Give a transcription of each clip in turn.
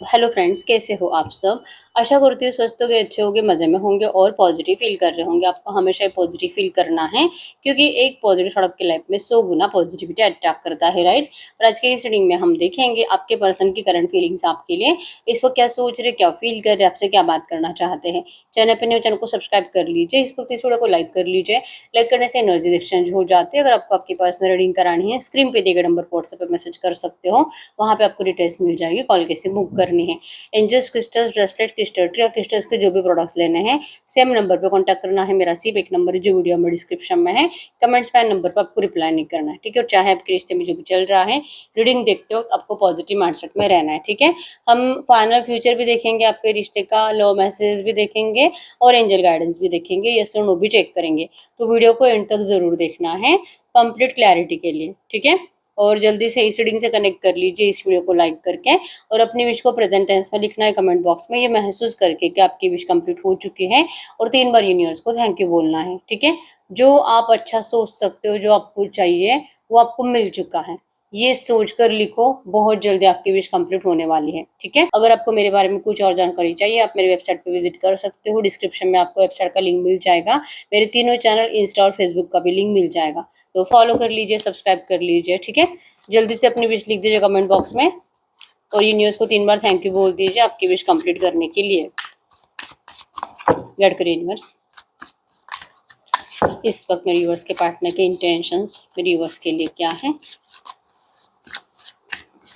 Hello friends, कैसे हो आप सब। आशा करती हूँ स्वस्थ होंगे, अच्छे होंगे, मज़े में होंगे और पॉजिटिव फील कर रहे होंगे। आपको हमेशा पॉजिटिव फील करना है क्योंकि एक पॉजिटिव थॉट आपकी लाइफ में 100 गुना पॉजिटिविटी अट्रैक्ट करता है, राइट। और आज के इस रीडिंग में हम देखेंगे आपके पर्सन की करंट फीलिंग्स आपके लिए, इस वक्त क्या सोच रहे, क्या फील कर रहे, आपसे क्या बात करना चाहते हैं। चैनल पर नए चैनल को सब्सक्राइब कर लीजिए, इस वक्त इस वीडियो को लाइक कर लीजिए। लाइक करने से एनर्जी एक्सचेंज हो जाती है। अगर आपको आपकी पर्सनल रीडिंग करानी है, स्क्रीन पे दिए गए नंबर पर व्हाट्सएप पर मैसेज कर सकते हो, वहाँ पे आपको डिटेल्स मिल जाएगी, कॉल कैसे बुक करनी है। Angels crystals, bracelet, crystal tree और क्रिस्टल्स के जो भी प्रोडक्ट्स लेने हैं, सेम नंबर पे कांटेक्ट करना है। मेरा सिर्फ एक नंबर है जो वीडियो में डिस्क्रिप्शन में है, कमेंट्स पे नंबर पर आपको रिप्लाई नहीं करना है, ठीक है। और चाहे आपके रिश्ते में जो भी चल रहा है, रीडिंग देखते हो आपको पॉजिटिव माइंडसेट में रहना है, ठीक है। हम फाइनल फ्यूचर भी देखेंगे, आपके रिश्ते का लव मैसेज भी देखेंगे और एंजल गाइडेंस भी देखेंगे, यस और नो भी चेक करेंगे। तो वीडियो को एंड तक जरूर देखना है कंप्लीट क्लैरिटी के लिए, ठीक है। और जल्दी से इस रीडिंग से कनेक्ट कर लीजिए इस वीडियो को लाइक करके, और अपनी विश को प्रेजेंट टेंस में लिखना है कमेंट बॉक्स में, ये महसूस करके कि आपकी विश कंप्लीट हो चुकी है, और 3 बार यूनिवर्स को थैंक यू बोलना है, ठीक है। जो आप अच्छा सोच सकते हो, जो आपको चाहिए वो आपको मिल चुका है, ये सोच कर लिखो। बहुत जल्दी आपकी विश कंप्लीट होने वाली है, ठीक है। अगर आपको मेरे बारे में कुछ और जानकारी चाहिए, आप मेरे वेबसाइट पे विजिट कर सकते हो, डिस्क्रिप्शन में आपको वेबसाइट का लिंक मिल जाएगा। मेरे तीनों चैनल इंस्टा और फेसबुक का भी लिंक मिल जाएगा, तो फॉलो कर लीजिए, सब्सक्राइब कर लीजिए, ठीक है। जल्दी से अपनी विश लिख दीजिए कमेंट बॉक्स में, और यूनिवर्स को 3 बार थैंक यू बोल दीजिए आपकी विश कंप्लीट करने के लिए। गाइड करिए यूनिवर्स, इस वक्त मेरे यूनिवर्स के पार्टनर के इंटेंशंस मेरे यूनिवर्स के लिए क्या है।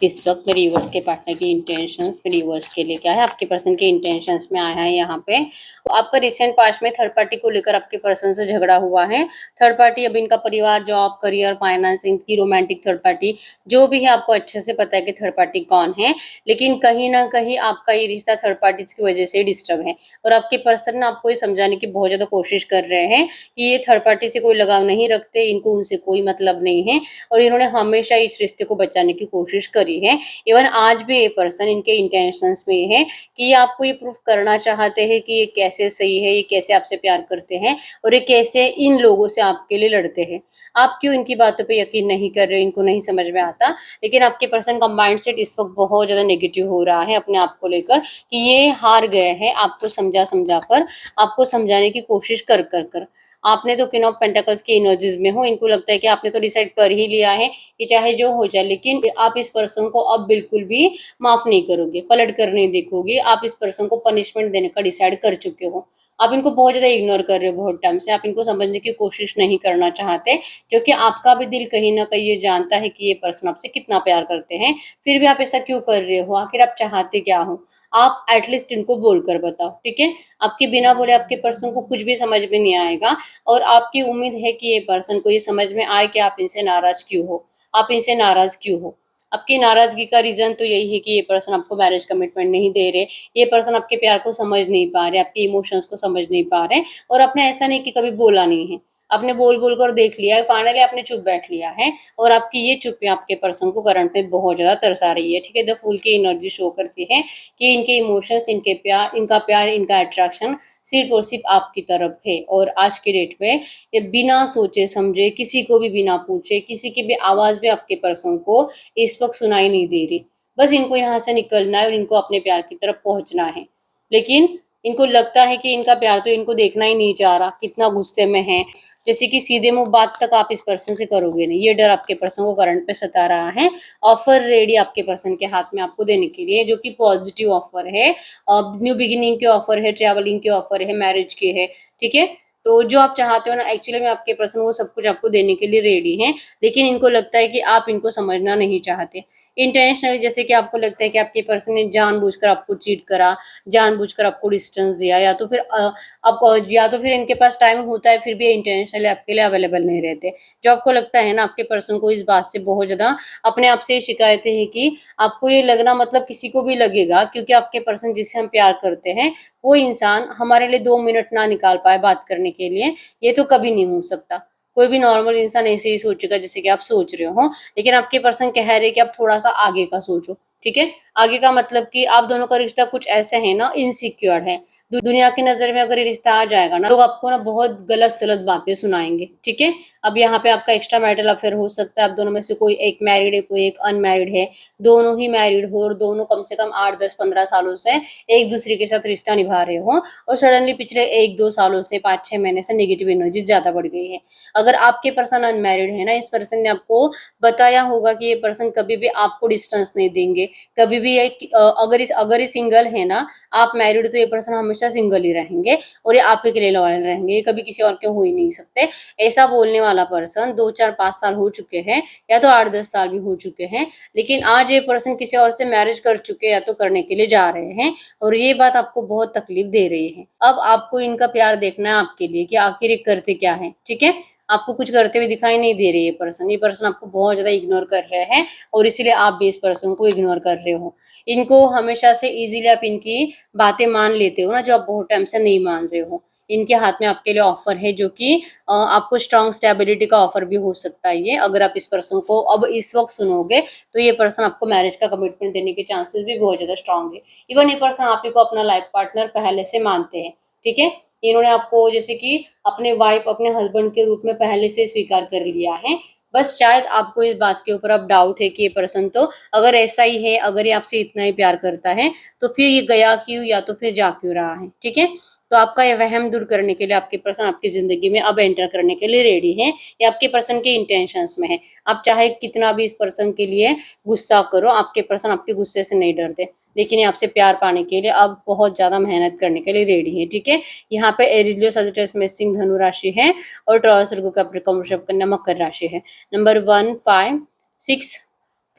इस वक्त मेरे यूवर्स के पार्टनर की इंटेंशंस मेरे यूवर्स के लिए क्या है। आपके पर्सन के इंटेंशंस में आया है यहाँ पे, तो आपका रिसेंट पास्ट में थर्ड पार्टी को लेकर आपके पर्सन से झगड़ा हुआ है। थर्ड पार्टी अब इनका परिवार, जॉब, करियर, फाइनेंस, इनकी रोमांटिक थर्ड पार्टी जो भी है, आपको अच्छे से पता है कि थर्ड पार्टी कौन है, लेकिन कहीं ना कहीं आपका ये रिश्ता थर्ड पार्टी की वजह से डिस्टर्ब है। और आपके पर्सन आपको ये समझाने की बहुत ज्यादा कोशिश कर रहे हैं कि ये थर्ड पार्टी से कोई लगाव नहीं रखते, इनको उनसे कोई मतलब नहीं है, और इन्होंने हमेशा इस रिश्ते को बचाने की कोशिश करी है। इवन आज भी ये पर्सन, इनके इंटेंशंस में ये है कि ये आपको ये प्रूफ करना चाहते हैं कि ये कैसे सही है, ये कैसे आपसे प्यार करते हैं, और ये कैसे इन लोगों से आपके लिए लड़ते हैं। आप क्यों इनकी बातों पे यकीन नहीं कर रहे, इनको नहीं समझ में आता। लेकिन आपके पर्सन का माइंड सेट इस वक्त बहुत ज्यादा नेगेटिव हो रहा है अपने आप को लेकर, कि ये हार गए हैं आपको समझा समझा कर, आपको समझाने की कोशिश कर कर कर। आपने तो किंग ऑफ पेंटाकल्स की एनर्जीज में हो, इनको लगता है कि आपने तो डिसाइड कर ही लिया है कि चाहे जो हो जाए, लेकिन आप इस पर्सन को अब बिल्कुल भी माफ नहीं करोगे, पलट कर नहीं देखोगे। आप इस पर्सन को पनिशमेंट देने का डिसाइड कर चुके हो। आप इनको बहुत ज्यादा इग्नोर कर रहे हो बहुत टाइम से, आप इनको समझने की कोशिश नहीं करना चाहते, क्योंकि आपका भी दिल कहीं ना कहीं ये जानता है कि ये पर्सन आपसे कितना प्यार करते हैं। फिर भी आप ऐसा क्यों कर रहे हो, आखिर आप चाहते क्या हो। आप एटलीस्ट इनको बोलकर बताओ, ठीक है। आपके बिना बोले आपके पर्सन को कुछ भी समझ में नहीं आएगा, और आपकी उम्मीद है कि ये पर्सन को ये समझ में आए कि आप इनसे नाराज क्यों हो, आप इनसे नाराज क्यों हो। आपकी नाराजगी का रीजन तो यही है कि ये पर्सन आपको मैरिज कमिटमेंट नहीं दे रहे, ये पर्सन आपके प्यार को समझ नहीं पा रहे, आपके इमोशंस को समझ नहीं पा रहे। और आपने ऐसा नहीं कि कभी बोला नहीं है, आपने बोल बोल कर देख लिया है, फाइनली आपने चुप बैठ लिया है, और आपकी ये चुप्पी आपके पर्सन को करंट में बहुत ज्यादा तरसा रही है, ठीक है। द फूल की एनर्जी शो करती है कि इनके इमोशंस, इनका प्यार, इनका अट्रैक्शन सिर्फ और सिर्फ आपकी तरफ है। और आज के डेट में ये बिना सोचे समझे, किसी को भी बिना पूछे, किसी की भी आवाज भी आपके पर्सन को इस वक्त सुनाई नहीं दे रही। बस इनको यहाँ से निकलना है और इनको अपने प्यार की तरफ पहुंचना है। लेकिन इनको लगता है कि इनका प्यार तो इनको देखना ही नहीं चाह रहा, कितना गुस्से में है। जैसे कि सीधे मुंह बात तक आप इस पर्सन से करोगे नहीं, ये डर आपके पर्सन को करंट पे सता रहा है। ऑफर रेडी आपके पर्सन के हाथ में आपको देने के लिए, जो कि पॉजिटिव ऑफर है, न्यू बिगिनिंग के ऑफर है, ट्रैवलिंग के ऑफर है, मैरिज के है, ठीक है। तो जो आप चाहते हो ना, एक्चुअली में आपके पर्सन वो सब कुछ आपको देने के लिए रेडी है, लेकिन इनको लगता है कि आप इनको समझना नहीं चाहते इंटेंशनली। जैसे कि आपको लगता है कि आपके पर्सन ने जानबूझकर आपको चीट करा, जानबूझकर आपको डिस्टेंस दिया, या तो फिर आप, या तो फिर इनके पास टाइम होता है फिर भी इंटेंशनली आपके लिए अवेलेबल नहीं रहते। जो आपको लगता है ना, आपके पर्सन को इस बात से बहुत ज्यादा अपने आप से ही शिकायतें हैं कि आपको ये लगना, मतलब किसी को भी लगेगा, क्योंकि आपके पर्सन जिससे हम प्यार करते हैं वो इंसान हमारे लिए 2 मिनट ना निकाल पाए बात करने के लिए, ये तो कभी नहीं हो सकता। कोई भी नॉर्मल इंसान ऐसे ही सोचेगा जैसे कि आप सोच रहे हो, लेकिन आपके पर्सन कह रहे हैं कि आप थोड़ा सा आगे का सोचो, ठीक है। आगे का मतलब कि आप दोनों का रिश्ता कुछ ऐसे है ना, इनसिक्योर है। दुनिया की नजर में अगर ये रिश्ता आ जाएगा ना, लोग आपको ना बहुत गलत सलत बातें सुनाएंगे, ठीक है। अब यहाँ पे आपका एक्स्ट्रा मैरिटल अफेयर हो सकता है, आप दोनों में से कोई एक मैरिड है, कोई एक अनमैरिड है, दोनों ही मैरिड हो और दोनों कम से कम 8, 10, 15 सालों से एक दूसरे के साथ रिश्ता निभा रहे हो और सडनली पिछले 1-2 सालों से 5-6 महीने से नेगेटिव एनर्जी ज्यादा बढ़ गई है। अगर आपके पर्सन अनमैरिड है ना, इस पर्सन ने आपको बताया होगा कि ये पर्सन कभी भी आपको डिस्टेंस नहीं देंगे, कभी भी अगर ये सिंगल है ना, आप मैरिड, तो ये पर्सन हमेशा सिंगल ही रहेंगे और ये आप ही के लिए लॉयल रहेंगे, ये कभी किसी और के हो ही नहीं सकते। ऐसा बोलने वाला पर्सन 2, 4, 5 साल हो चुके हैं या तो 8, 10 साल भी हो चुके हैं, लेकिन आज ये पर्सन किसी और से मैरिज कर चुके या तो करने के लिए जा रहे हैं और ये बात आपको बहुत तकलीफ दे रही है। अब आपको इनका प्यार देखना है आपके लिए कि आखिर ये करते क्या है, ठीक है? आपको कुछ करते हुए दिखाई नहीं दे रही है ये पर्सन आपको बहुत ज्यादा इग्नोर कर रहे हैं और इसीलिए आप भी इस पर्सन को इग्नोर कर रहे हो। इनको हमेशा से इजीली आप इनकी बातें मान लेते हो ना, जो आप बहुत टाइम से नहीं मान रहे हो। इनके हाथ में आपके लिए ऑफर है जो कि आपको स्ट्रॉन्ग स्टेबिलिटी का ऑफर भी हो सकता है। ये अगर आप इस पर्सन को अब इस वक्त सुनोगे तो ये पर्सन आपको मैरिज का कमिटमेंट देने के चांसेस भी बहुत ज्यादा स्ट्रॉन्ग है। इवन ये पर्सन आप ही को अपना लाइफ पार्टनर पहले से मानते हैं, ठीक है? इन्होंने आपको जैसे कि अपने वाइफ, अपने हस्बैंड के रूप में पहले से स्वीकार कर लिया है। बस शायद आपको इस बात के ऊपर अब डाउट है कि ये पर्सन तो अगर ऐसा ही है, अगर ये आपसे इतना ही प्यार करता है तो फिर ये गया क्यों या तो फिर जा क्यों रहा है, ठीक है? तो आपका ये वहम दूर करने के लिए आपके पर्सन आपकी जिंदगी में अब एंटर करने के लिए रेडी है। ये आपके पर्सन के इंटेंशंस में है। आप चाहे कितना भी इस पर्सन के लिए गुस्सा करो, आपके पर्सन आपके गुस्से से नहीं डरते, लेकिन ये आपसे प्यार पाने के लिए अब बहुत ज्यादा मेहनत करने के लिए रेडी है, ठीक है? यहाँ पे एरीज लियो सजिटेरियस मेषसिंह धनु राशि है और टॉरस वर्गो कैप्रिकॉर्न वृषभ कन्या मकर राशि है। नंबर 1, 5, 6,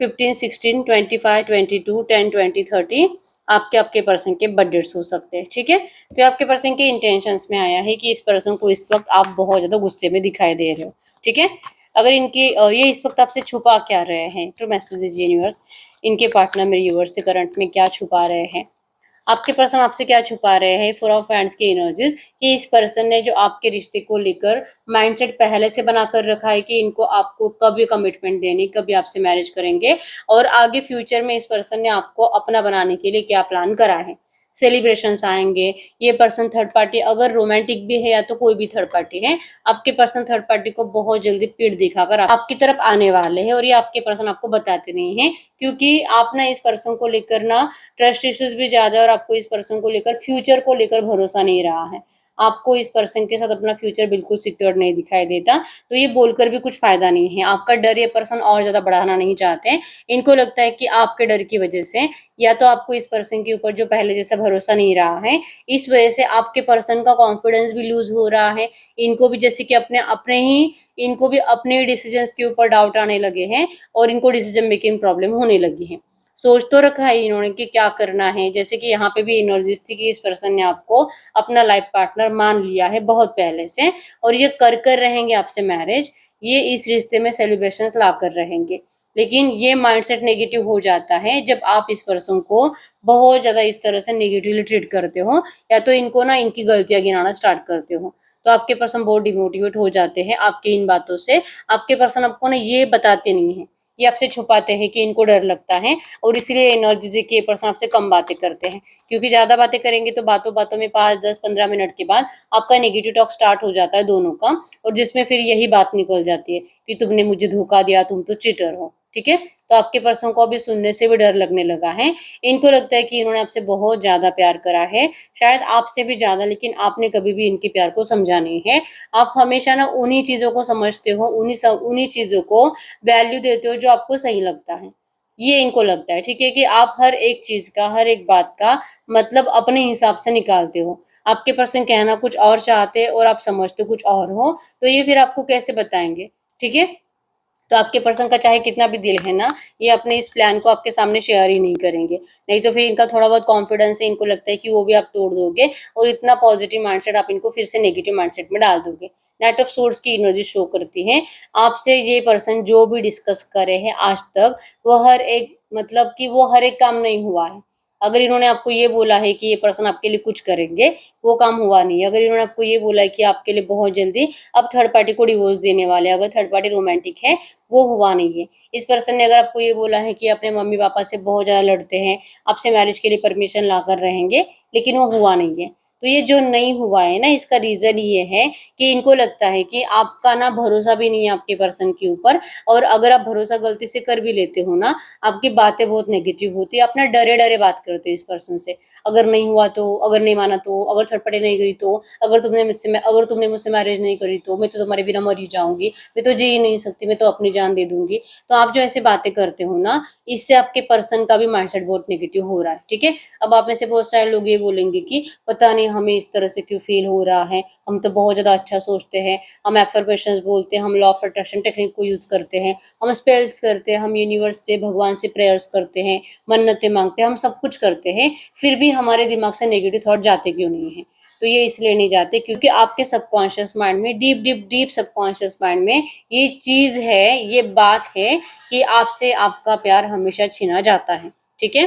15, 16, 25, 22, 10, 20, 30 आपके आपके पर्सन के बजट्स हो सकते हैं, ठीक है? तो आपके पर्सन के इंटेंशंस में आया है कि इस पर्सन को इस वक्त आप बहुत ज्यादा गुस्से में दिखाई दे रहे हो, ठीक है? अगर इनके ये इस वक्त आपसे छुपा क्या रहे हैं, तो मैसेज दीजिए यूनिवर्स, इनके पार्टनर मेरे यूनिवर्स से करंट में क्या छुपा रहे हैं, आपके पर्सन आपसे क्या छुपा रहे हैं। 4 ऑफ हैंड्स की एनर्जीज कि इस पर्सन ने जो आपके रिश्ते को लेकर माइंडसेट पहले से बनाकर रखा है कि इनको आपको कभी कमिटमेंट देनी, कभी आपसे मैरिज करेंगे और आगे फ्यूचर में इस पर्सन ने आपको अपना बनाने के लिए क्या प्लान करा है। सेलिब्रेशंस आएंगे। ये पर्सन थर्ड पार्टी, अगर रोमांटिक भी है या तो कोई भी थर्ड पार्टी है, आपके पर्सन थर्ड पार्टी को बहुत जल्दी पीठ दिखाकर आपकी तरफ आने वाले हैं और ये आपके पर्सन आपको बताते नहीं है, क्योंकि आप ना इस पर्सन को लेकर ना ट्रस्ट इश्यूज भी ज्यादा है और आपको इस पर्सन को लेकर, फ्यूचर को लेकर भरोसा नहीं रहा है। आपको इस पर्सन के साथ अपना फ्यूचर बिल्कुल सिक्योर नहीं दिखाई देता, तो ये बोलकर भी कुछ फायदा नहीं है। आपका डर ये पर्सन और ज्यादा बढ़ाना नहीं चाहते। इनको लगता है कि आपके डर की वजह से या तो आपको इस पर्सन के ऊपर जो पहले जैसा भरोसा नहीं रहा है, इस वजह से आपके पर्सन का कॉन्फिडेंस भी लूज हो रहा है। इनको भी जैसे कि इनको भी अपने डिसीजंस के ऊपर डाउट आने लगे हैं और इनको डिसीजन मेकिंग प्रॉब्लम होने लगी है। सोच तो रखा है इन्होंने कि क्या करना है, जैसे कि यहाँ पे भी एनर्जीज थी कि इस पर्सन ने आपको अपना लाइफ पार्टनर मान लिया है बहुत पहले से और ये कर रहेंगे आपसे मैरिज। ये इस रिश्ते में सेलिब्रेशंस ला कर रहेंगे, लेकिन ये माइंडसेट नेगेटिव हो जाता है जब आप इस पर्सन को बहुत ज्यादा इस तरह से नेगेटिवली ट्रीट करते हो या तो इनको ना इनकी गलतियां गिनाना स्टार्ट करते हो, तो आपके पर्सन बहुत डिमोटिवेट हो जाते हैं आपकी इन बातों से। आपके पर्सन आपको ना ये बताते नहीं है, ये आपसे छुपाते हैं कि इनको डर लगता है और इसीलिए एनर्जी के पर्सन आपसे कम बातें करते हैं, क्योंकि ज्यादा बातें करेंगे तो बातों बातों में 5, 10, 15 मिनट के बाद आपका नेगेटिव टॉक स्टार्ट हो जाता है दोनों का, और जिसमें फिर यही बात निकल जाती है कि तुमने मुझे धोखा दिया, तुम तो चीटर हो, ठीक है? तो आपके पर्सन को अभी सुनने से भी डर लगने लगा है। इनको लगता है कि इन्होंने आपसे बहुत ज्यादा प्यार करा है, शायद आपसे भी ज्यादा, लेकिन आपने कभी भी इनके प्यार को समझा नहीं है। आप हमेशा ना उन्हीं चीजों को समझते हो, उन्हीं चीजों को वैल्यू देते हो जो आपको सही लगता है। ये इनको लगता है, ठीक है, कि आप हर एक चीज का, हर एक बात का मतलब अपने हिसाब से निकालते हो। आपके पर्सन कहना कुछ और चाहते हैं और आप समझते कुछ और हो, तो ये फिर आपको कैसे बताएंगे, ठीक है? तो आपके पर्सन का चाहे कितना भी दिल है ना, ये अपने इस प्लान को आपके सामने शेयर ही नहीं करेंगे। नहीं तो फिर इनका थोड़ा बहुत कॉन्फिडेंस है, इनको लगता है कि वो भी आप तोड़ दोगे और इतना पॉजिटिव माइंडसेट आप इनको फिर से नेगेटिव माइंडसेट में डाल दोगे। नाइट ऑफ सोर्स की एनर्जी शो करती है आपसे। ये पर्सन जो भी डिस्कस करे हैं आज तक, वो हर एक मतलब कि वो हर एक काम नहीं हुआ है। अगर इन्होंने आपको ये बोला है कि ये पर्सन आपके लिए कुछ करेंगे, वो काम हुआ नहीं है। अगर इन्होंने आपको ये बोला है कि आपके लिए बहुत जल्दी अब थर्ड पार्टी को डिवोर्स देने वाले, अगर थर्ड पार्टी रोमांटिक है, वो हुआ नहीं है। इस पर्सन ने अगर आपको ये बोला है कि अपने मम्मी पापा से बहुत ज्यादा लड़ते हैं, आपसे मैरिज के लिए परमिशन ला कर रहेंगे, लेकिन वो हुआ नहीं है। तो ये जो नहीं हुआ है ना, इसका रीजन ये है कि इनको लगता है कि आपका ना भरोसा भी नहीं है आपके पर्सन के ऊपर, और अगर आप भरोसा गलती से कर भी लेते हो ना, आपकी बातें बहुत नेगेटिव होती है, अपना डरे डरे बात करते हैं इस पर्सन से। अगर नहीं हुआ तो, अगर नहीं माना तो, अगर थर्ड पार्टी नहीं गई तो, अगर तुमने मुझसे मैरिज नहीं करी तो मैं तो तुम्हारे बिना मर ही जाऊंगी, मैं तो जी ही नहीं सकती, मैं तो अपनी जान दे दूंगी। तो आप जो ऐसे बातें करते हो ना, इससे आपके पर्सन का भी माइंडसेट बहुत नेगेटिव हो रहा है, ठीक है। अब आप में से बहुत सारे लोग ये बोलेंगे कि पता नहीं हमें इस तरह से क्यों फील हो रहा है, हम तो बहुत ज्यादा अच्छा सोचते हैं, हम एफर्मेशंस बोलते हैं, हम लॉ ऑफ अट्रैक्शन टेक्निक को यूज करते हैं, हम स्पेल्स करते हैं, हम यूनिवर्स से, भगवान से प्रेयर्स करते हैं, मन्नतें मांगते हैं, हम सब कुछ करते हैं, फिर भी हमारे दिमाग से नेगेटिव थॉट जाते क्यों नहीं है? तो ये इसलिए नहीं जाते क्योंकि आपके सबकॉन्शियस माइंड में, deep deep deep subconscious mind में ये चीज है, ये बात है कि आपसे आपका प्यार हमेशा छीना जाता है, ठीक है।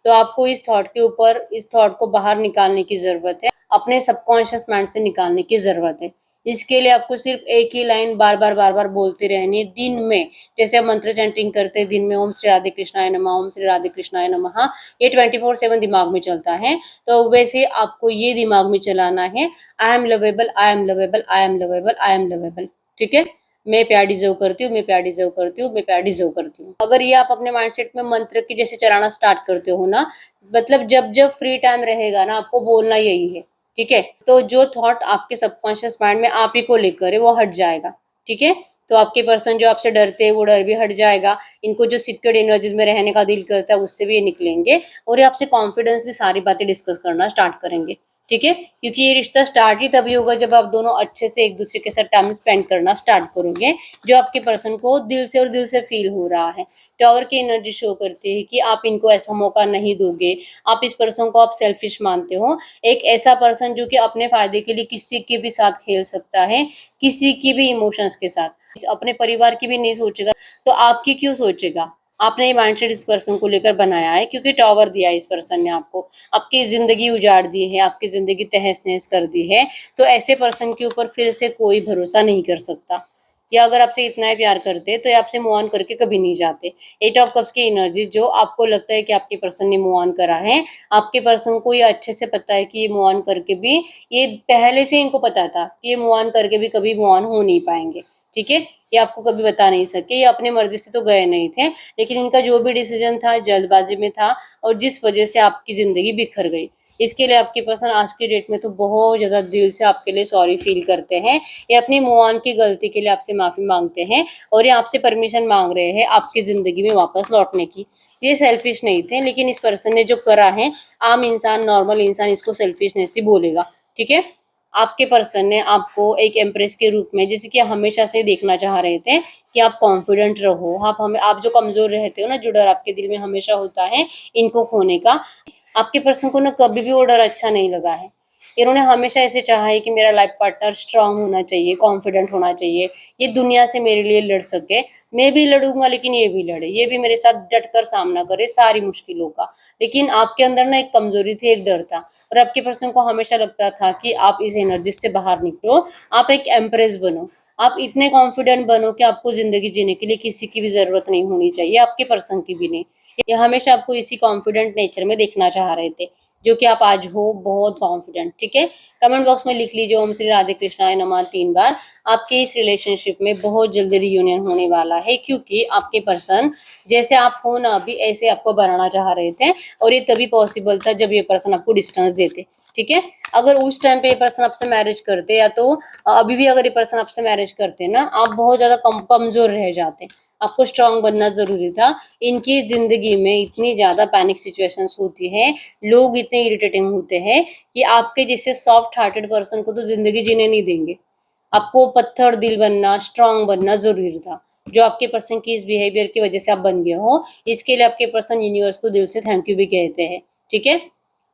तो आपको इस थॉट के ऊपर, इस थॉट को बाहर निकालने की जरूरत है, अपने सबकॉन्शियस माइंड से निकालने की जरूरत है। इसके लिए आपको सिर्फ एक ही लाइन बार बार बोलते रहनी है दिन में। जैसे आप मंत्र चैंटिंग करते हैं दिन में, ओम श्री राधे कृष्णाय नमः, ओम श्री राधे कृष्णाय नमः, ये 24/7 दिमाग में चलता है। तो वैसे आपको ये दिमाग में चलाना है, I am lovable, I am lovable, I am lovable, I am lovable, ठीक है। मैं प्यार डिजर्व करती हूँ, मैं प्यार डिजर्व करती हूँ, मैं प्यार डिजर्व करती हूँ। अगर ये आप अपने माइंडसेट में मंत्र की जैसे चलाना स्टार्ट करते हो ना, मतलब जब जब फ्री टाइम रहेगा ना, आपको बोलना यही है, ठीक है। तो जो थॉट आपके सबकॉन्शियस माइंड में आप ही को लेकर है वो हट जाएगा, ठीक है। तो आपके पर्सन जो आपसे डरते हैं वो डर भी हट जाएगा, इनको जो सिक्योर्ड एनर्जीज में रहने का दिल करता है उससे भी ये निकलेंगे, और ये आपसे कॉन्फिडेंसली सारी बातें डिस्कस करना स्टार्ट करेंगे, ठीक है। क्योंकि ये रिश्ता स्टार्ट ही तभी होगा जब आप दोनों अच्छे से एक दूसरे के साथ टाइम स्पेंड करना स्टार्ट करोगे, जो आपके पर्सन को दिल से और दिल से फील हो रहा है। टावर की एनर्जी शो करती है कि आप इनको ऐसा मौका नहीं दोगे, आप इस पर्सन को आप सेल्फिश मानते हो, एक ऐसा पर्सन जो कि अपने फायदे के लिए किसी के भी साथ खेल सकता है, किसी की भी इमोशंस के साथ, अपने परिवार की भी नहीं सोचेगा, तो आपकी क्यों सोचेगा? आपने ये माइंडसेट इस पर्सन को लेकर बनाया है क्योंकि टावर दिया है इस पर्सन ने आपको, आपकी जिंदगी उजाड़ दी है, आपकी जिंदगी तहस नहस कर दी है। तो ऐसे पर्सन के ऊपर फिर से कोई भरोसा नहीं कर सकता। या अगर आपसे इतना ही प्यार करते तो ये आपसे मूव ऑन करके कभी नहीं जाते। 8 ऑफ कप्स की एनर्जी, जो आपको लगता है कि आपके पर्सन ने मूव ऑन करा है, आपके पर्सन को ये अच्छे से पता है कि ये मूव ऑन करके भी, ये पहले से इनको पता था कि ये मूव ऑन करके भी कभी मूव ऑन हो नहीं पाएंगे, ठीक है। ये आपको कभी बता नहीं सके, ये अपने मर्जी से तो गए नहीं थे, लेकिन इनका जो भी डिसीजन था जल्दबाजी में था, और जिस वजह से आपकी जिंदगी बिखर गई, इसके लिए आपके पर्सन आज की डेट में तो बहुत ज्यादा दिल से आपके लिए सॉरी फील करते हैं। ये अपनी मूव ऑन की गलती के लिए आपसे माफी मांगते हैं, और ये आपसे परमिशन मांग रहे हैं आपकी जिंदगी में वापस लौटने की। ये सेल्फिश नहीं थे, लेकिन इस पर्सन ने जो करा है, आम इंसान, नॉर्मल इंसान इसको सेल्फिशनेस ही बोलेगा, ठीक है। आपके पर्सन ने आपको एक एम्प्रेस के रूप में, जैसे कि हमेशा से देखना चाह रहे थे कि आप कॉन्फिडेंट रहो, आप जो कमजोर रहते हो ना, जो डर आपके दिल में हमेशा होता है इनको खोने का, आपके पर्सन को ना कभी भी वो डर अच्छा नहीं लगा है। इन्होंने हमेशा ऐसे चाहा है कि मेरा लाइफ पार्टनर स्ट्रांग होना चाहिए, कॉन्फिडेंट होना चाहिए, ये दुनिया से मेरे लिए लड़ सके, मैं भी लड़ूंगा लेकिन ये भी लड़े, ये भी मेरे साथ डट कर सामना करे सारी मुश्किलों का। लेकिन आपके अंदर ना एक कमजोरी थी, एक डर था, और आपके पर्सन को हमेशा लगता था कि आप इस एनर्जी से बाहर निकलो, आप एक एम्प्रेस बनो, आप इतने कॉन्फिडेंट बनो कि आपको जिंदगी जीने के लिए किसी की भी जरूरत नहीं होनी चाहिए, आपके पर्सन की भी नहीं। ये हमेशा आपको इसी कॉन्फिडेंट नेचर में देखना चाह रहे थे, जो कि आप आज हो, बहुत कॉन्फिडेंट, ठीक है। कमेंट बॉक्स में लिख लीजिए ओम श्री राधे कृष्णाय नमः 3 बार। आपके इस रिलेशनशिप में बहुत जल्दी रियूनियन होने वाला है, क्योंकि आपके पर्सन जैसे आप हो ना अभी, ऐसे आपको बनाना चाह रहे थे, और ये तभी पॉसिबल था जब ये पर्सन आपको डिस्टेंस देते, ठीक है। अगर उस टाइम पे ये पर्सन आपसे मैरिज करते, या तो अभी भी अगर ये पर्सन आपसे मैरिज करते ना, आप बहुत ज्यादा कमजोर रह जाते, आपको स्ट्रांग बनना जरूरी था। इनकी जिंदगी में इतनी ज्यादा पैनिक सिचुएशंस होती है, लोग इतने इरिटेटिंग होते हैं कि आपके जैसे सॉफ्ट हार्टेड पर्सन को तो जिंदगी जीने नहीं देंगे। आपको पत्थर दिल बनना, स्ट्रांग बनना जरूरी था, जो आपके पर्सन की इस बिहेवियर की वजह से आप बन गए हो। इसके लिए आपके पर्सन यूनिवर्स को दिल से थैंक यू भी कहते हैं, ठीक है।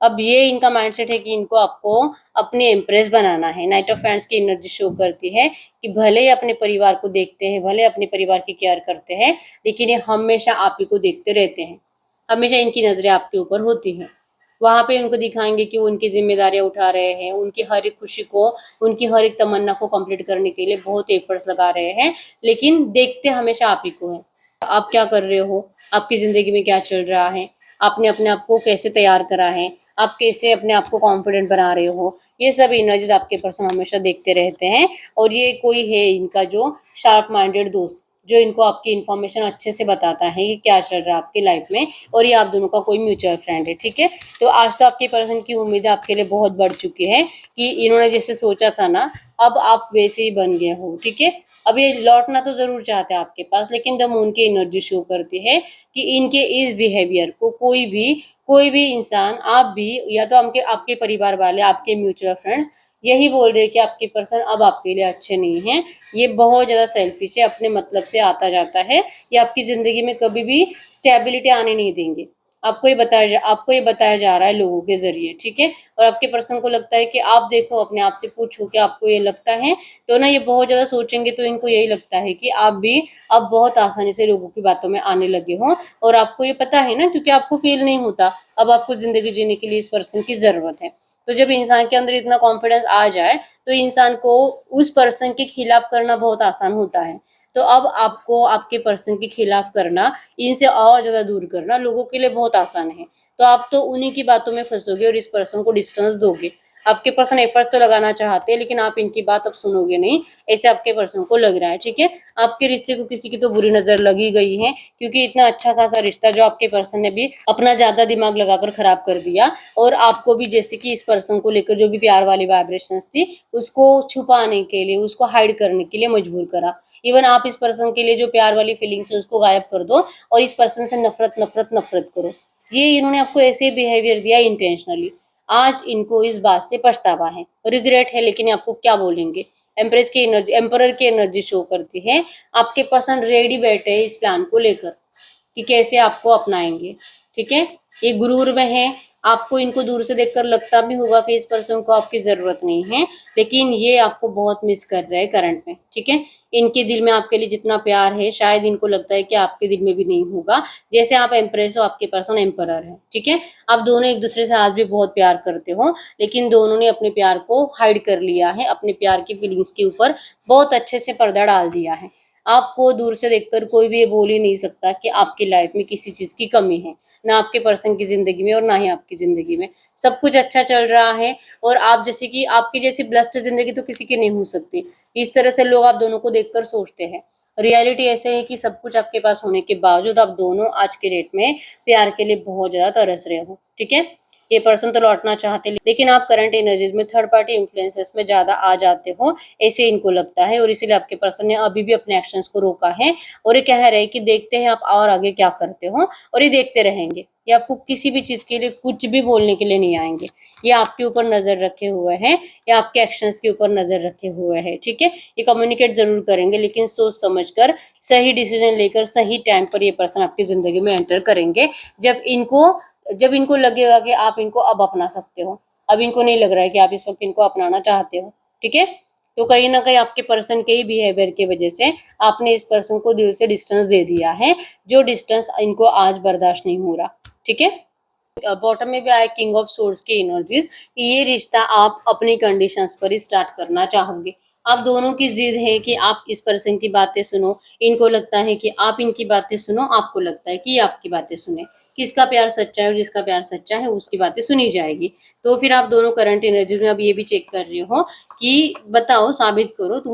अब ये इनका माइंडसेट है कि इनको आपको अपने इम्प्रेस बनाना है। नाइट ऑफ फ्रेंड्स की एनर्जी शो करती है कि भले ही अपने परिवार को देखते हैं, भले अपने परिवार की केयर करते हैं, लेकिन ये हमेशा आप ही को देखते रहते हैं, हमेशा इनकी नजरें आपके ऊपर होती हैं। वहां पे उनको दिखाएंगे कि वो उनकी जिम्मेदारियां उठा रहे हैं, उनकी हर एक खुशी को, उनकी हर एक तमन्ना को कंप्लीट करने के लिए बहुत एफर्ट्स लगा रहे हैं, लेकिन देखते हमेशा आप ही को है। आप क्या कर रहे हो, आपकी जिंदगी में क्या चल रहा है, आपने अपने आप को कैसे तैयार करा है, आप कैसे अपने आप को कॉन्फिडेंट बना रहे हो, ये सब एनर्जीज आपके पर्सन हमेशा देखते रहते हैं। और ये कोई है इनका जो शार्प माइंडेड दोस्त, जो इनको आपकी इन्फॉर्मेशन अच्छे से बताता है कि क्या चल रहा है आपकी लाइफ में, और ये आप दोनों का कोई म्यूचुअल फ्रेंड है। ठीक है, तो आज तो आपके पर्सन की उम्मीद आपके लिए बहुत बढ़ चुकी है कि इन्होंने जैसे सोचा था ना, अब आप वैसे ही बन गए हो। ठीक है, अब ये लौटना तो जरूर चाहते हैं आपके पास, लेकिन द मून की एनर्जी शो करती है कि इनके इस बिहेवियर को कोई भी इंसान, आप भी, या तो आपके आपके परिवार वाले, आपके म्यूचुअल फ्रेंड्स यही बोल रहे हैं कि आपके पर्सन अब आपके लिए अच्छे नहीं हैं। ये बहुत ज़्यादा सेल्फिश है, अपने मतलब से आता जाता है। ये आपकी ज़िंदगी में कभी भी स्टेबिलिटी आने नहीं देंगे। आपको ये बताया जा रहा है लोगों के ज़रिए। ठीक है, और आपके पर्सन को लगता है कि आप देखो, अपने आप से पूछो कि आपको ये लगता है, तो ना ये बहुत ज़्यादा सोचेंगे तो इनको यही लगता है कि आप भी अब बहुत आसानी से लोगों की बातों में आने लगे हों। और आपको ये पता है ना, क्योंकि आपको फील नहीं होता अब आपको ज़िंदगी जीने के लिए इस पर्सन की ज़रूरत है। तो जब इंसान के अंदर इतना कॉन्फिडेंस आ जाए तो इंसान को उस पर्सन के खिलाफ करना बहुत आसान होता है। तो अब आपको आपके पर्सन के खिलाफ करना, इनसे और ज़्यादा दूर करना लोगों के लिए बहुत आसान है। तो आप तो उन्हीं की बातों में फंसोगे और इस पर्सन को डिस्टेंस दोगे। आपके पर्सन एफर्ट्स तो लगाना चाहते हैं, लेकिन आप इनकी बात अब सुनोगे नहीं, ऐसे आपके पर्सन को लग रहा है। ठीक है, आपके रिश्ते को किसी की तो बुरी नजर लगी गई है, क्योंकि इतना अच्छा खासा रिश्ता जो आपके पर्सन ने भी अपना ज्यादा दिमाग लगाकर खराब कर दिया, और आपको भी जैसे कि इस पर्सन को लेकर जो भी प्यार वाली वाइब्रेशंस थी उसको छुपाने के लिए, उसको हाइड करने के लिए मजबूर करा। इवन आप इस पर्सन के लिए जो प्यार वाली फीलिंग्स है उसको गायब कर दो, और इस पर्सन से नफरत नफरत नफरत करो। ये इन्होंने आपको ऐसे बिहेवियर दिया इंटेंशनली। आज इनको इस बात से पछतावा है, रिग्रेट है, लेकिन आपको क्या बोलेंगे। एम्प्रेस की एनर्जी, एम्परर की एनर्जी शो करती है आपके पर्सन रेडी बैठे हैं इस प्लान को लेकर कि कैसे आपको अपनाएंगे। ठीक है, ये गुरूर में है। आपको इनको दूर से देखकर लगता भी होगा कि इस पर्सन को आपकी ज़रूरत नहीं है, लेकिन ये आपको बहुत मिस कर रहे हैं करंट में। ठीक है, इनके दिल में आपके लिए जितना प्यार है शायद इनको लगता है कि आपके दिल में भी नहीं होगा। जैसे आप एम्प्रेस हो, आपके पर्सन एम्परर है। ठीक है, आप दोनों एक दूसरे से आज भी बहुत प्यार करते हो, लेकिन दोनों ने अपने प्यार को हाइड कर लिया है, अपने प्यार की फीलिंग्स के ऊपर बहुत अच्छे से पर्दा डाल दिया है। आपको दूर से देखकर कोई भी ये बोल ही नहीं सकता कि आपकी लाइफ में किसी चीज़ की कमी है, ना आपके पर्सन की ज़िंदगी में और ना ही आपकी ज़िंदगी में। सब कुछ अच्छा चल रहा है, और आप जैसे कि आपकी जैसी ब्लेस्ड ज़िंदगी तो किसी की नहीं हो सकती। इस तरह से लोग आप दोनों को देखकर सोचते हैं। रियलिटी ऐसे है कि सब कुछ आपके पास होने के बावजूद आप दोनों आज के डेट में प्यार के लिए बहुत ज़्यादा तरस रहे हो। ठीक है, ये पर्सन तो लौटना चाहते, लेकिन आप करंट एनर्जीज में थर्ड पार्टी इन्फ्लुएंसेस में ज़्यादा आ जाते हो, ऐसे इनको लगता है। और इसीलिए आपके पर्सन ने अभी भी अपने एक्शंस को रोका है, और ये कह रहे हैं कि देखते हैं आप और आगे क्या करते हो, और ये देखते रहेंगे। ये आपको किसी भी चीज़ के लिए कुछ भी बोलने के लिए नहीं आएंगे। ये आपके ऊपर नज़र रखे हुए हैं, या आपके एक्शंस के ऊपर नज़र रखे हुए हैं। ठीक है, ये कम्युनिकेट जरूर करेंगे, लेकिन सोच समझ कर सही डिसीजन लेकर सही टाइम पर ये पर्सन आपकी ज़िंदगी में एंटर करेंगे, जब इनको लगेगा कि आप इनको अब अपना सकते हो। अब इनको नहीं लग रहा है कि आप इस वक्त इनको अपनाना चाहते हो। ठीक है, तो कहीं ना कहीं आपके पर्सन के ही बिहेवियर की वजह से आपने इस पर्सन को दिल से डिस्टेंस दे दिया है, जो डिस्टेंस इनको आज बर्दाश्त नहीं हो रहा। ठीक है, बॉटम में भी आए किंग ऑफ सोर्स की एनर्जीज, ये रिश्ता आप अपनी कंडीशंस पर ही स्टार्ट करना चाहोगे। आप दोनों की जिद है कि आप इस पर्सन की बातें सुनो, इनको लगता है कि आप इनकी बातें सुनो, आपको लगता है कि ये आपकी बातें सुने। किसका प्यार सच्चा है, और जिसका प्यार सच्चा है उसकी बातें सुनी जाएगी। तो फिर आप दोनों करंट एनर्जीज में अब ये भी चेक कर रहे हो कि बताओ, साबित करो, तुम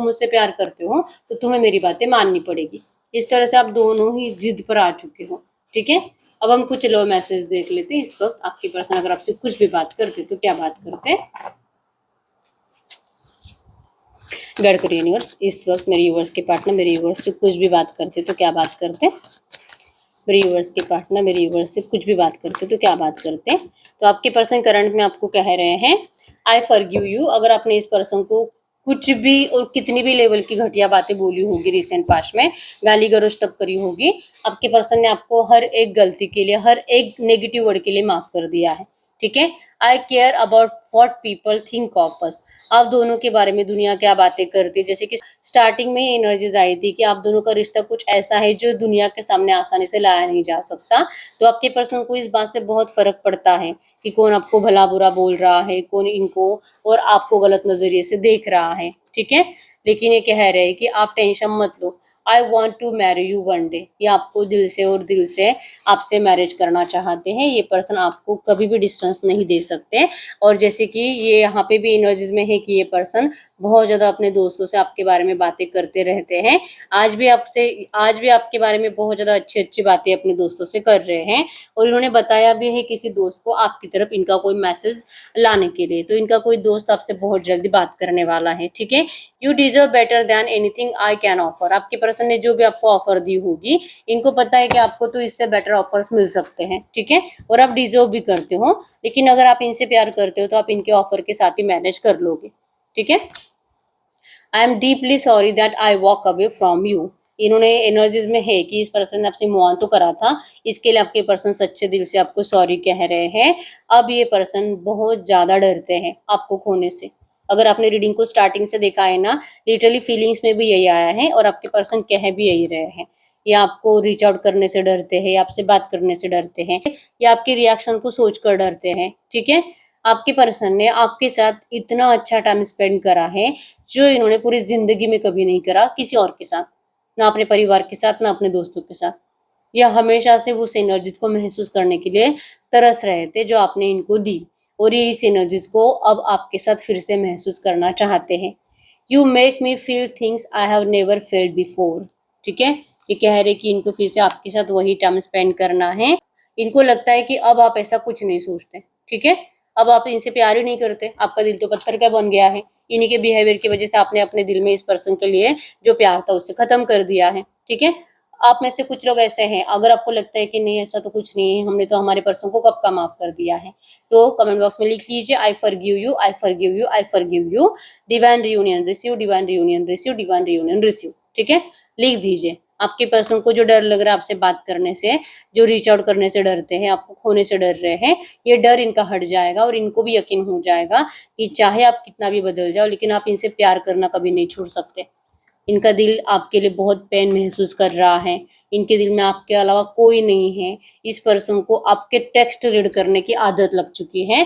मुझसे प्यार करते हो तो तुम्हें मेरी बातें माननी पड़ेगी। इस तरह से आप दोनों ही जिद पर आ चुके हो। ठीक है, अब हम कुछ लो मैसेज देख लेते हैं। इस वक्त आपकी पर्सन अगर आपसे कुछ भी बात करते तो क्या बात करते। गढ़कर यूनिवर्स, इस वक्त मेरे यूनिवर्स के पार्टनर मेरे यूनिवर्स से कुछ भी बात करते तो क्या बात करते। मेरे यूनिवर्स के पार्टनर मेरे यूनिवर्स से कुछ भी बात करते तो क्या बात करते। तो आपके पर्सन करंट में आपको कह रहे हैं आई फॉरगिव यू। अगर आपने इस पर्सन को कुछ भी और कितनी भी लेवल की घटिया बातें बोली होगी रिसेंट पास्ट में, गाली गलौज तक करी होगी, आपके पर्सन ने आपको हर एक गलती के लिए, हर एक नेगेटिव वर्ड के लिए माफ कर दिया है। ठीक है, I care about what people think of us. आप दोनों के बारे में दुनिया क्या बातें करती है। जैसे कि स्टार्टिंग में ही एनर्जीज आई थी कि आप दोनों का रिश्ता कुछ ऐसा है जो दुनिया के सामने आसानी से लाया नहीं जा सकता। तो आपके पर्सन को इस बात से बहुत फर्क पड़ता है कि कौन आपको भला बुरा बोल रहा है, कौन इनको और आपको गलत नजरिए से देख रहा है। ठीक है, लेकिन ये कह रहे हैं कि आप टेंशन मत लो, I want to marry you one day, ये आपको दिल से और दिल से आपसे मैरिज करना चाहते हैं। ये पर्सन आपको कभी भी डिस्टेंस नहीं दे सकते। और जैसे कि ये यहाँ पे भी एनर्जीज में है कि ये पर्सन बहुत ज़्यादा अपने दोस्तों से आपके बारे में बातें करते रहते हैं। आज भी आपके बारे में बहुत ज़्यादा अच्छी अच्छी बातें अपने दोस्तों से कर रहे हैं। और इन्होंने बताया भी है किसी दोस्त को आपकी तरफ इनका कोई मैसेज लाने के लिए। तो इनका कोई दोस्त आपसे बहुत जल्दी बात करने वाला है, ठीक है। You deserve better than anything I can offer, आपके पर्सन ने जो भी आपको ऑफर दी होगी, इनको पता है कि आपको तो इससे बेटर ऑफर्स मिल सकते हैं, ठीक है। और आप डिजर्व भी करते हो, लेकिन अगर आप इनसे प्यार करते हो तो आप इनके ऑफर के साथ ही मैनेज कर लोगे, ठीक है। I am deeply sorry that I walk away from you, इन्होंने एनर्जीज में है कि इस पर्सन ने आपसे मूव ऑन तो करा था, इसके लिए आपके पर्सन सच्चे दिल से आपको सॉरी कह रहे हैं। अब ये पर्सन बहुत ज़्यादा डरते हैं आपको खोने से। अगर आपने रीडिंग को स्टार्टिंग से देखा है ना, लिटरली फीलिंग्स में भी यही आया है और आपके पर्सन कह भी यही रहे हैं। या आपको रीच आउट करने से डरते हैं, या आपसे बात करने से डरते हैं, या आपके रिएक्शन को सोच कर डरते हैं, ठीक है। आपके पर्सन ने आपके साथ इतना अच्छा टाइम स्पेंड करा है जो इन्होंने पूरी जिंदगी में कभी नहीं करा किसी और के साथ, ना अपने परिवार के साथ, ना अपने दोस्तों के साथ। यह हमेशा से उस एनर्जीज को महसूस करने के लिए तरस रहे थे जो आपने इनको दी, और ये इस एनर्जीज को अब आपके साथ फिर से महसूस करना चाहते हैं। You make me feel things I have never failed before, ठीक है। ये कह रहे कि इनको फिर से आपके साथ वही टाइम स्पेंड करना है। इनको लगता है कि अब आप ऐसा कुछ नहीं सोचते, ठीक है। अब आप इनसे प्यार ही नहीं करते, आपका दिल तो पत्थर का बन गया है। इन्हीं के बिहेवियर की वजह से आपने अपने दिल में इस पर्सन के लिए जो प्यार था उसे खत्म कर दिया है, ठीक है। आप में से कुछ लोग ऐसे हैं, अगर आपको लगता है कि नहीं ऐसा तो कुछ नहीं है, हमने तो हमारे पर्सन को कब का माफ कर दिया है, तो कमेंट बॉक्स में लिख लीजिए I forgive you, I forgive you, I forgive you, divine reunion receive, divine reunion receive, divine reunion receive, ठीक है। लिख दीजिए। आपके पर्सन को जो डर लग रहा है आपसे बात करने से, जो रीच आउट करने से डरते हैं, आपको खोने से डर रहे हैं, ये डर इनका हट जाएगा और इनको भी यकीन हो जाएगा कि चाहे आप कितना भी बदल जाओ, लेकिन आप इनसे प्यार करना कभी नहीं छोड़ सकते। इनका दिल आपके लिए बहुत पेन महसूस कर रहा है। इनके दिल में आपके अलावा कोई नहीं है। इस पर्सन को आपके टेक्स्ट रीड करने की आदत लग चुकी है।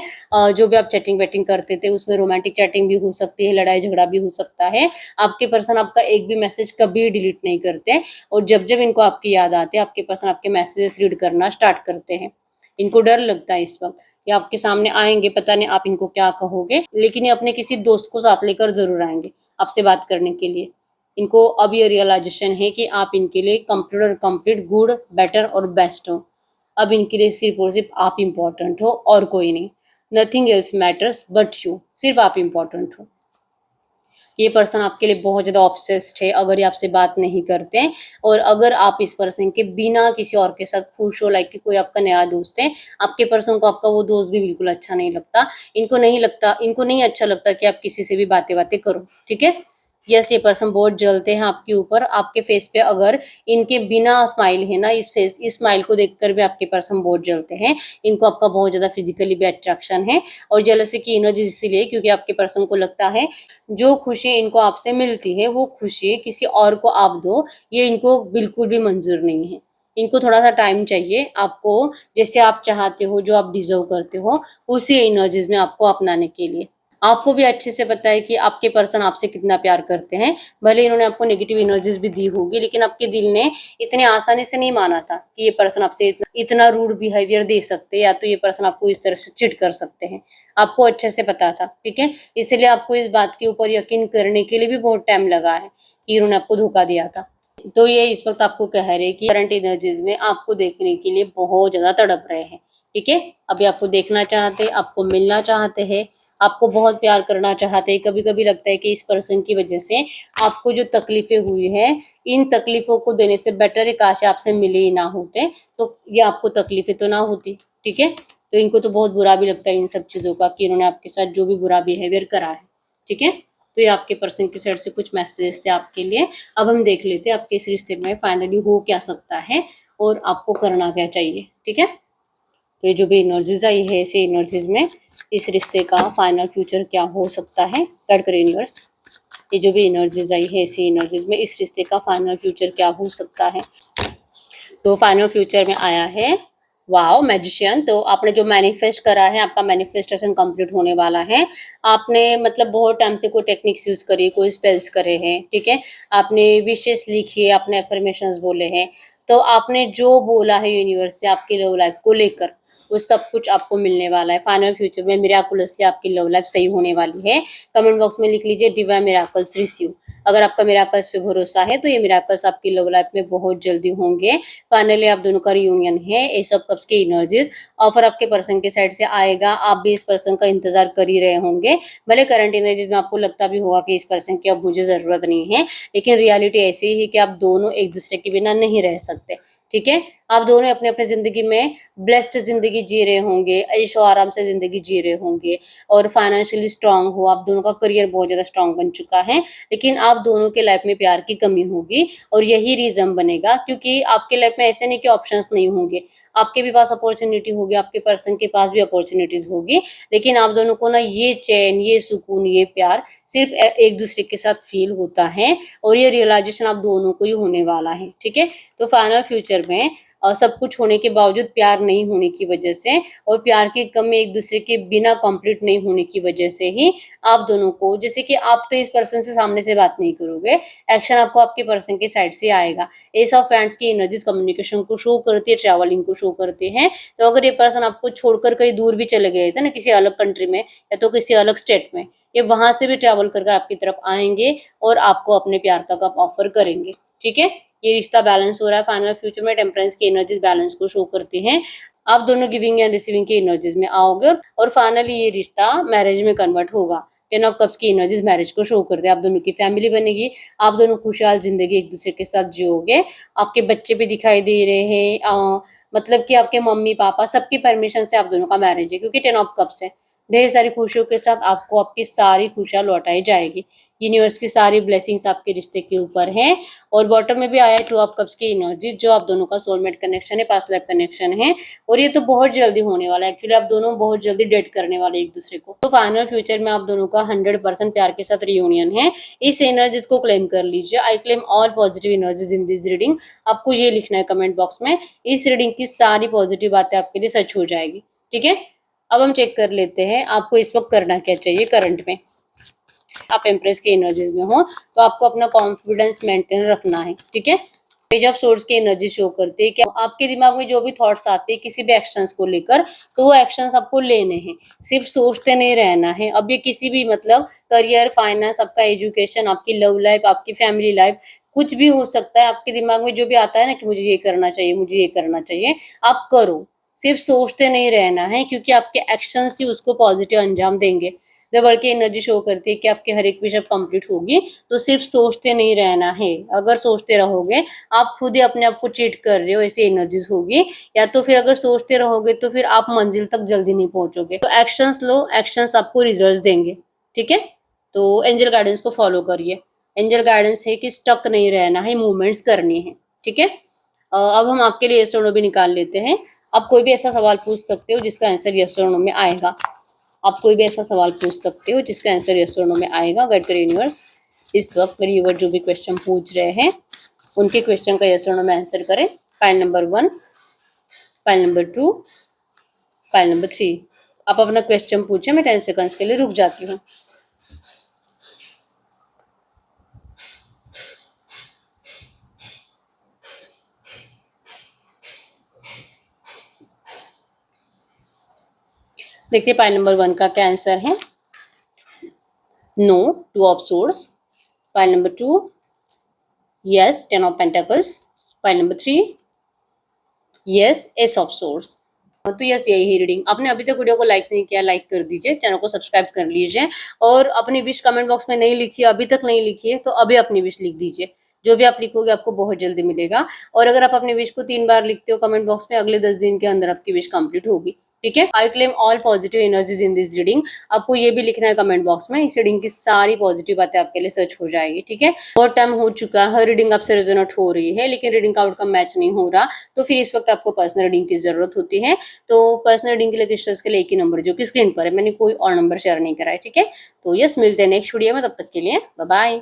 जो भी आप चैटिंग वैटिंग करते थे उसमें रोमांटिक चैटिंग भी हो सकती है, लड़ाई झगड़ा भी हो सकता है। आपके पर्सन आपका एक भी मैसेज कभी डिलीट नहीं करते, और जब जब इनको आपकी याद आती है आपके पर्सन आपके मैसेजेस रीड करना स्टार्ट करते हैं। इनको डर लगता है इस वक्त कि आपके सामने आएंगे, पता नहीं आप इनको क्या कहोगे, लेकिन ये अपने किसी दोस्त को साथ लेकर जरूर आएंगे आपसे बात करने के लिए। इनको अब ये रियलाइजेशन है कि आप इनके लिए कंप्लीट और कंप्लीट गुड, बेटर और बेस्ट हो। अब इनके लिए सिर्फ और सिर्फ आप इम्पोर्टेंट हो और कोई नहीं। Nothing else matters but you, सिर्फ आप इम्पोर्टेंट हो। ये पर्सन आपके लिए बहुत ज़्यादा ऑब्सेस्ड है अगर ये आपसे बात नहीं करते, और अगर आप इस पर्सन के बिना किसी और के साथ खुश हो, लाइक कि कोई आपका नया दोस्त है, आपके पर्सन को आपका वो दोस्त भी बिल्कुल अच्छा नहीं लगता। इनको नहीं अच्छा लगता कि आप किसी से भी बातें बातें करो, ठीक है। यस, ये पर्सन बहुत जलते हैं आपके ऊपर। आपके फेस पे अगर इनके बिना स्माइल है ना, इस स्माइल को देखकर भी आपके पर्सन बहुत जलते हैं। इनको आपका बहुत ज़्यादा फिजिकली भी अट्रैक्शन है, और जेलसी की एनर्जी इसीलिए क्योंकि आपके पर्सन को लगता है जो खुशी इनको आपसे मिलती है वो खुशी किसी और को आप दो, ये इनको बिल्कुल भी मंजूर नहीं है। इनको थोड़ा सा टाइम चाहिए आपको, जैसे आप चाहते हो, जो आप डिजर्व करते हो, उसी एनर्जीज में आपको अपनाने के लिए। आपको भी अच्छे से पता है कि आपके पर्सन आपसे कितना प्यार करते हैं। भले इन्होंने आपको नेगेटिव एनर्जीज भी दी होगी, लेकिन आपके दिल ने इतने आसानी से नहीं माना था कि ये पर्सन आपसे इतना रूड बिहेवियर दे सकते हैं, या तो ये पर्सन आपको इस तरह से चिट कर सकते हैं। आपको अच्छे से पता था, ठीक है। इसलिए आपको इस बात के ऊपर यकीन करने के लिए भी बहुत टाइम लगा है कि इन्होंने आपको धोखा दिया था। तो ये इस वक्त आपको कह रहे हैं कि करंट एनर्जीज में आपको देखने के लिए बहुत ज्यादा तड़प रहे हैं, ठीक है। अभी आपको देखना चाहते हैं, आपको मिलना चाहते हैं, आपको बहुत प्यार करना चाहते हैं। कभी कभी लगता है कि इस पर्सन की वजह से आपको जो तकलीफें हुई हैं, इन तकलीफों को देने से बेटर है काश आपसे मिले ही ना होते, तो ये आपको तकलीफें तो ना होती, ठीक है। तो इनको तो बहुत बुरा भी लगता है इन सब चीज़ों का कि इन्होंने आपके साथ जो भी बुरा बिहेवियर करा है, ठीक है। तो ये आपके पर्सन की साइड से कुछ मैसेजेस थे आपके लिए। अब हम देख लेते हैं आपके इस रिश्ते में फाइनली हो क्या सकता है और आपको करना क्या चाहिए, ठीक है। तो ये जो भी एनर्जीज आई है, ऐसे एनर्जीज में इस रिश्ते का फाइनल फ्यूचर क्या हो सकता है, गाइड करें यूनिवर्स। ये जो भी एनर्जीज आई है, ऐसी एनर्जीज में इस रिश्ते का फाइनल फ्यूचर क्या हो सकता है। तो फाइनल फ्यूचर में आया है वाओ मैजिशियन, तो आपने जो मैनिफेस्ट करा है, आपका मैनिफेस्टेशन कंप्लीट होने वाला है। आपने मतलब बहुत टाइम से कोई टेक्निक्स यूज करी, कोई स्पेल्स करे हैं, ठीक है, आपने विशेष लिखी है, आपने अफर्मेशंस बोले हैं, तो आपने जो बोला है यूनिवर्स से आपकी लव लाइफ को लेकर, वो सब कुछ आपको मिलने वाला है। फाइनल फ्यूचर में मिराकुलसली आपकी लव लाइफ सही होने वाली है। कमेंट बॉक्स में लिख लीजिए डिवाइन मिराकल्स रिसीव। अगर आपका मिराकल्स पे भरोसा है तो ये मिराकल्स आपकी लव लाइफ में बहुत जल्दी होंगे। फाइनली आप दोनों का रियूनियन है। एस ऑफ कप्स की एनर्जीज ऑफर आपके पर्सन के साइड से आएगा। आप भी इस पर्सन का इंतजार कर ही रहे होंगे। भले करंट एनर्जीज में आपको लगता भी होगा कि इस पर्सन की अब मुझे जरूरत नहीं है, लेकिन रियलिटी ऐसी है कि आप दोनों एक दूसरे के बिना नहीं रह सकते। ठीक है, आप दोनों अपने अपने जिंदगी में ब्लेस्ड जिंदगी जी रहे होंगे, ऐशो आराम से जिंदगी जी रहे होंगे और फाइनेंशियली स्ट्रांग हो। आप दोनों का करियर बहुत ज्यादा स्ट्रांग बन चुका है, लेकिन आप दोनों के लाइफ में प्यार की कमी होगी और यही रीजन बनेगा, क्योंकि आपके लाइफ में ऐसे नहीं कि ऑप्शंस नहीं होंगे। आपके भी पास अपॉर्चुनिटी होगी, आपके पर्सन के पास भी अपॉर्चुनिटीज होगी, लेकिन आप दोनों को ना ये चैन, ये सुकून, ये प्यार सिर्फ एक दूसरे के साथ फील होता है और ये रियलाइजेशन आप दोनों को ही होने वाला है। ठीक है, तो फाइनल फ्यूचर में सब कुछ होने के बावजूद प्यार नहीं होने की वजह से और प्यार की कमी एक दूसरे के बिना कंप्लीट नहीं होने की वजह से ही आप दोनों को, जैसे कि आप तो इस पर्सन से सामने से बात नहीं करोगे, एक्शन आपको आपके पर्सन के साइड से आएगा। एस ऑफ हैंड्स की एनर्जीज कम्युनिकेशन को शो करती है, ट्रैवलिंग को शो करते हैं। तो अगर ये पर्सन आपको छोड़कर कहीं दूर भी चले गए थे ना, किसी अलग कंट्री में या तो किसी अलग स्टेट में, ये वहां से भी ट्रैवल कर आपकी तरफ आएंगे और आपको अपने प्यार का कप ऑफर करेंगे। ठीक है, ये रिश्ता बैलेंस हो रहा है। फाइनल फ्यूचर में टेम्परेंस की एनर्जीज बैलेंस को शो करती हैं। आप दोनों गिविंग एंड रिसीविंग की एनर्जीज में आओगे और फाइनली ये रिश्ता मैरिज में कन्वर्ट होगा। टेन ऑफ कप्स की एनर्जीज मैरिज को शो करते हैं। आप दोनों की फैमिली बनेगी, आप दोनों खुशहाल जिंदगी एक दूसरे के साथ जियोगे। आपके बच्चे भी दिखाई दे रहे हैं, मतलब कि आपके मम्मी पापा सबकी परमिशन से आप दोनों का मैरिज है, क्योंकि टेन ऑफ कप्स है। ढेर सारी खुशियों के साथ आपको आपकी सारी खुशियां लौटाई जाएगी। यूनिवर्स की सारी ब्लेसिंग्स आपके रिश्ते के ऊपर हैं। और बॉटम में भी आया टू ऑफ कप्स की एनर्जी, जो आप दोनों का सोलमेट कनेक्शन है, पास्ट लाइफ कनेक्शन है और ये तो बहुत जल्दी होने वाला है। एक्चुअली आप दोनों बहुत जल्दी डेट करने वाले एक दूसरे को। तो फाइनल फ्यूचर में आप दोनों का 100% प्यार के साथ रियूनियन है। इस एनर्जीज को क्लेम कर लीजिए। I claim all positive energies in this reading. आपको ये लिखना है कमेंट बॉक्स में, इस रीडिंग की सारी पॉजिटिव बातें आपके लिए सच हो जाएगी। ठीक है, अब हम चेक कर लेते हैं आपको इस वक्त करना क्या चाहिए करंट में। आप एम्प्रेस की एनर्जीज में हो तो आपको अपना कॉन्फिडेंस मेंटेन रखना है। ठीक है, पेज ऑफ सोर्स की एनर्जी शो करती है कि आपके दिमाग में जो भी थॉट्स आते हैं किसी भी एक्शंस को लेकर, तो वो एक्शंस आपको लेने हैं, सिर्फ सोचते नहीं रहना है। अब ये किसी भी मतलब करियर, फाइनेंस, आपका एजुकेशन, आपकी लव लाइफ, आपकी फैमिली लाइफ, कुछ भी हो सकता है। आपके दिमाग में जो भी आता है ना कि मुझे ये करना चाहिए, मुझे ये करना चाहिए, आप करो। सिर्फ सोचते नहीं रहना है, क्योंकि आपके एक्शंस ही उसको पॉजिटिव अंजाम देंगे। द वर्ल्ड की एनर्जी शो करती है कि आपके हर एक विश अब कंप्लीट होगी, तो सिर्फ सोचते नहीं रहना है। अगर सोचते रहोगे आप खुद ही अपने आप को चीट कर रहे हो, ऐसी एनर्जीज होगी। या तो फिर अगर सोचते रहोगे तो फिर आप मंजिल तक जल्दी नहीं पहुंचोगे। तो एक्शंस लो, एक्शंस आपको रिजल्ट्स देंगे। ठीक है, तो एंजल गाइडेंस को फॉलो करिए। एंजल गाइडेंस है कि स्टक नहीं रहना है, मूवमेंट्स करनी है। ठीक है, अब हम आपके लिए यस और नो भी निकाल लेते हैं। आप कोई भी ऐसा सवाल पूछ सकते हो जिसका आंसर यस और नो में आएगा। आप कोई भी ऐसा सवाल पूछ सकते हो जिसका आंसर यस और नो में आएगा। गाइड करिए यूनिवर्स, इस वक्त मेरे व्यूअर जो भी क्वेश्चन पूछ रहे हैं उनके क्वेश्चन का यस और नो में आंसर करें। File number 1, file number 2, file number 3। आप अपना क्वेश्चन पूछे, मैं 10 सेकंड्स के लिए रुक जाती हूँ। देखिए पाइल नंबर 1 का क्या आंसर है। No, 2 of swords. Pile number 2, yes, 10 of pentacles. Pile number 3, yes, ace of swords. तो यस, यही है रीडिंग। आपने अभी तक वीडियो को लाइक नहीं किया, लाइक कर दीजिए, चैनल को सब्सक्राइब कर लीजिए और अपनी विश कमेंट बॉक्स में नहीं लिखी है, अभी तक नहीं लिखी है तो अभी अपनी विश लिख दीजिए। जो भी आप लिखोगे आपको बहुत जल्दी मिलेगा। और अगर आप अपनी विश को 3 बार लिखते हो कमेंट बॉक्स में, अगले 10 दिन के अंदर आपकी विश कंप्लीट होगी। ठीक है, I claim all positive energies in this reading. आपको ये भी लिखना है कमेंट बॉक्स में, इस रीडिंग की सारी पॉजिटिव बातें आपके लिए सच हो जाएगी। ठीक है, बहुत टाइम हो चुका है, हर रीडिंग आपसे रेजोनेट हो रही है लेकिन रीडिंग का आउटकम मैच नहीं हो रहा, तो फिर इस वक्त आपको पर्सनल रीडिंग की जरूरत होती है। तो पर्सनल रीडिंग के लिए क्रिस्टल्स के लिए एक ही नंबर जो कि स्क्रीन पर है, मैंने कोई और नंबर शेयर नहीं करा है। ठीक है, तो यस, मिलते हैं नेक्स्ट वीडियो में, तब तक के लिए बाय बाय।